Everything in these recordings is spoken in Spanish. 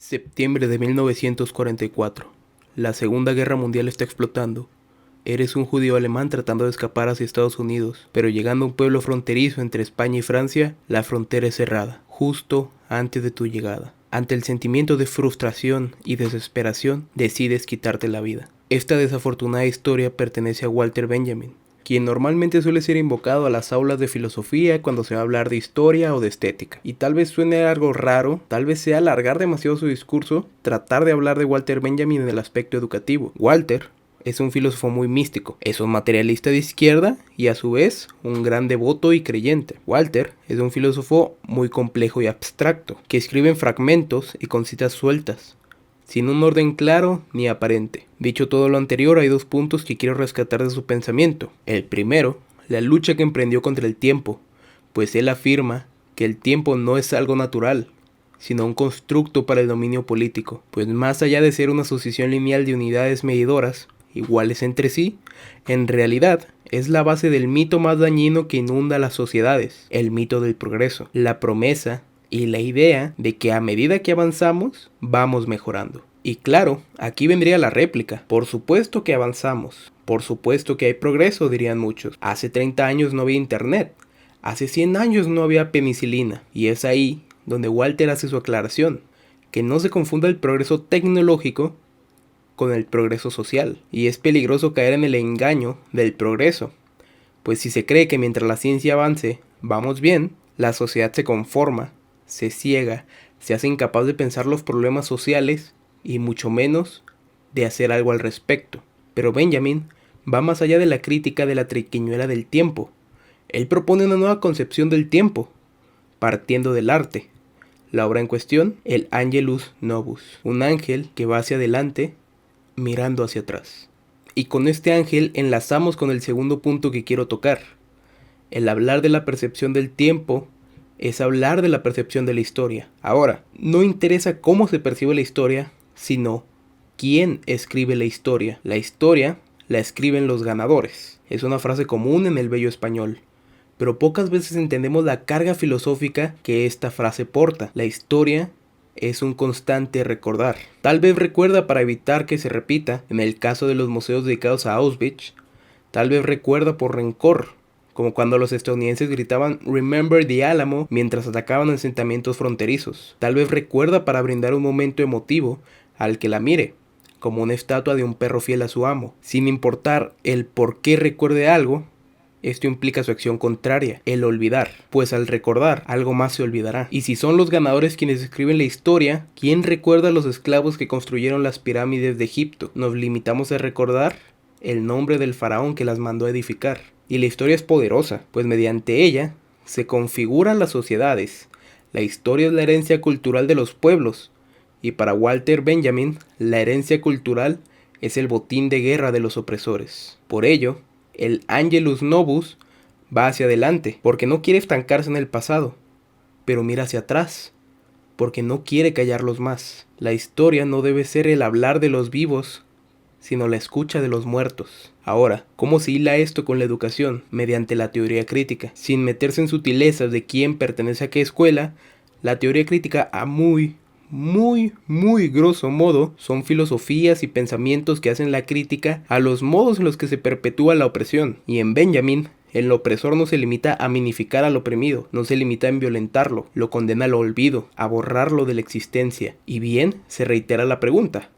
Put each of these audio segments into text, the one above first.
Septiembre de 1944. La Segunda Guerra Mundial está explotando. Eres un judío alemán tratando de escapar hacia Estados Unidos, pero llegando a un pueblo fronterizo entre España y Francia, la frontera es cerrada, justo antes de tu llegada. Ante el sentimiento de frustración y desesperación, decides quitarte la vida. Esta desafortunada historia pertenece a Walter Benjamin, quien normalmente suele ser invocado a las aulas de filosofía cuando se va a hablar de historia o de estética. Y tal vez suene algo raro, tal vez sea alargar demasiado su discurso, tratar de hablar de Walter Benjamin en el aspecto educativo. Walter es un filósofo muy místico, es un materialista de izquierda y a su vez un gran devoto y creyente. Walter es un filósofo muy complejo y abstracto, que escribe en fragmentos y con citas sueltas, sin un orden claro ni aparente. Dicho todo lo anterior, hay dos puntos que quiero rescatar de su pensamiento. El primero, la lucha que emprendió contra el tiempo, pues él afirma que el tiempo no es algo natural, sino un constructo para el dominio político, pues más allá de ser una sucesión lineal de unidades medidoras, iguales entre sí, en realidad es la base del mito más dañino que inunda las sociedades, el mito del progreso, la promesa y la idea de que a medida que avanzamos, vamos mejorando. Y claro, aquí vendría la réplica. Por supuesto que avanzamos. Por supuesto que hay progreso, dirían muchos. Hace 30 años no había internet. Hace 100 años no había penicilina. Y es ahí donde Walter hace su aclaración. Que no se confunda el progreso tecnológico con el progreso social. Y es peligroso caer en el engaño del progreso. Pues si se cree que mientras la ciencia avance, vamos bien, la sociedad se conforma, se ciega, se hace incapaz de pensar los problemas sociales y mucho menos de hacer algo al respecto. Pero Benjamin va más allá de la crítica de la triquiñuela del tiempo. Él propone una nueva concepción del tiempo, partiendo del arte. La obra en cuestión, el Angelus Novus, un ángel que va hacia adelante mirando hacia atrás. Y con este ángel enlazamos con el segundo punto que quiero tocar. El hablar de la percepción del tiempo es hablar de la percepción de la historia. Ahora, no interesa cómo se percibe la historia, sino quién escribe la historia. La historia la escriben los ganadores. Es una frase común en el bello español, pero pocas veces entendemos la carga filosófica que esta frase porta. La historia es un constante recordar. Tal vez recuerda para evitar que se repita, en el caso de los museos dedicados a Auschwitz. Tal vez recuerda por rencor, como cuando los estadounidenses gritaban "Remember the Alamo" mientras atacaban asentamientos fronterizos. Tal vez recuerda para brindar un momento emotivo al que la mire, como una estatua de un perro fiel a su amo. Sin importar el por qué recuerde algo, esto implica su acción contraria, el olvidar, pues al recordar, algo más se olvidará. Y si son los ganadores quienes escriben la historia, ¿quién recuerda a los esclavos que construyeron las pirámides de Egipto? Nos limitamos a recordar el nombre del faraón que las mandó a edificar. Y la historia es poderosa, pues mediante ella se configuran las sociedades. La historia es la herencia cultural de los pueblos, y para Walter Benjamin, la herencia cultural es el botín de guerra de los opresores. Por ello, el Angelus Novus va hacia adelante, porque no quiere estancarse en el pasado, pero mira hacia atrás, porque no quiere callarlos más. La historia no debe ser el hablar de los vivos, sino la escucha de los muertos. Ahora, ¿cómo se hila esto con la educación? Mediante la teoría crítica. Sin meterse en sutilezas de quién pertenece a qué escuela, la teoría crítica a muy grosso modo son filosofías y pensamientos que hacen la crítica a los modos en los que se perpetúa la opresión. Y en Benjamin, el opresor no se limita a minificar al oprimido, no se limita en violentarlo, lo condena al olvido, a borrarlo de la existencia. Y bien, se reitera la pregunta: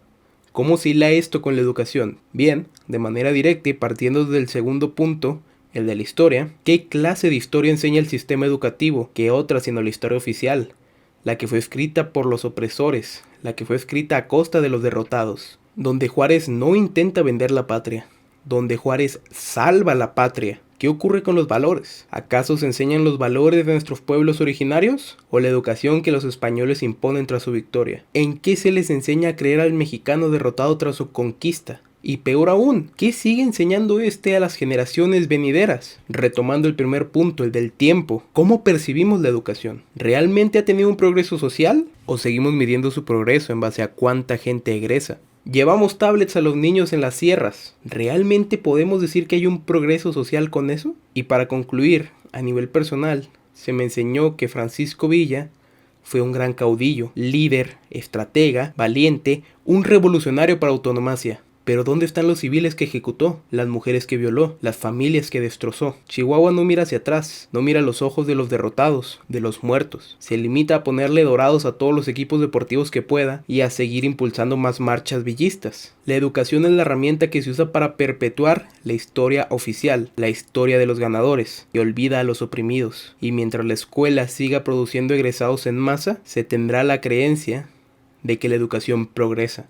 ¿cómo se hila esto con la educación? Bien, de manera directa y partiendo del segundo punto, el de la historia, ¿qué clase de historia enseña el sistema educativo que otra sino la historia oficial? La que fue escrita por los opresores, la que fue escrita a costa de los derrotados, donde Juárez no intenta vender la patria, donde Juárez salva la patria. ¿Qué ocurre con los valores? ¿Acaso se enseñan los valores de nuestros pueblos originarios? ¿O la educación que los españoles imponen tras su victoria? ¿En qué se les enseña a creer al mexicano derrotado tras su conquista? Y peor aún, ¿qué sigue enseñando a las generaciones venideras? Retomando el primer punto, el del tiempo, ¿cómo percibimos la educación? ¿Realmente ha tenido un progreso social? ¿O seguimos midiendo su progreso en base a cuánta gente egresa? Llevamos tablets a los niños en las sierras. ¿Realmente podemos decir que hay un progreso social con eso? Y para concluir, a nivel personal, se me enseñó que Francisco Villa Fue un gran caudillo, líder, estratega, valiente, un revolucionario para autonomacia. Pero ¿dónde están los civiles que ejecutó? Las mujeres que violó, las familias que destrozó. Chihuahua no mira hacia atrás, no mira los ojos de los derrotados, de los muertos. Se limita a ponerle dorados a todos los equipos deportivos que pueda y a seguir impulsando más marchas villistas. La educación es la herramienta que se usa para perpetuar la historia oficial, la historia de los ganadores, y olvida a los oprimidos. Y mientras la escuela siga produciendo egresados en masa, se tendrá la creencia de que la educación progresa.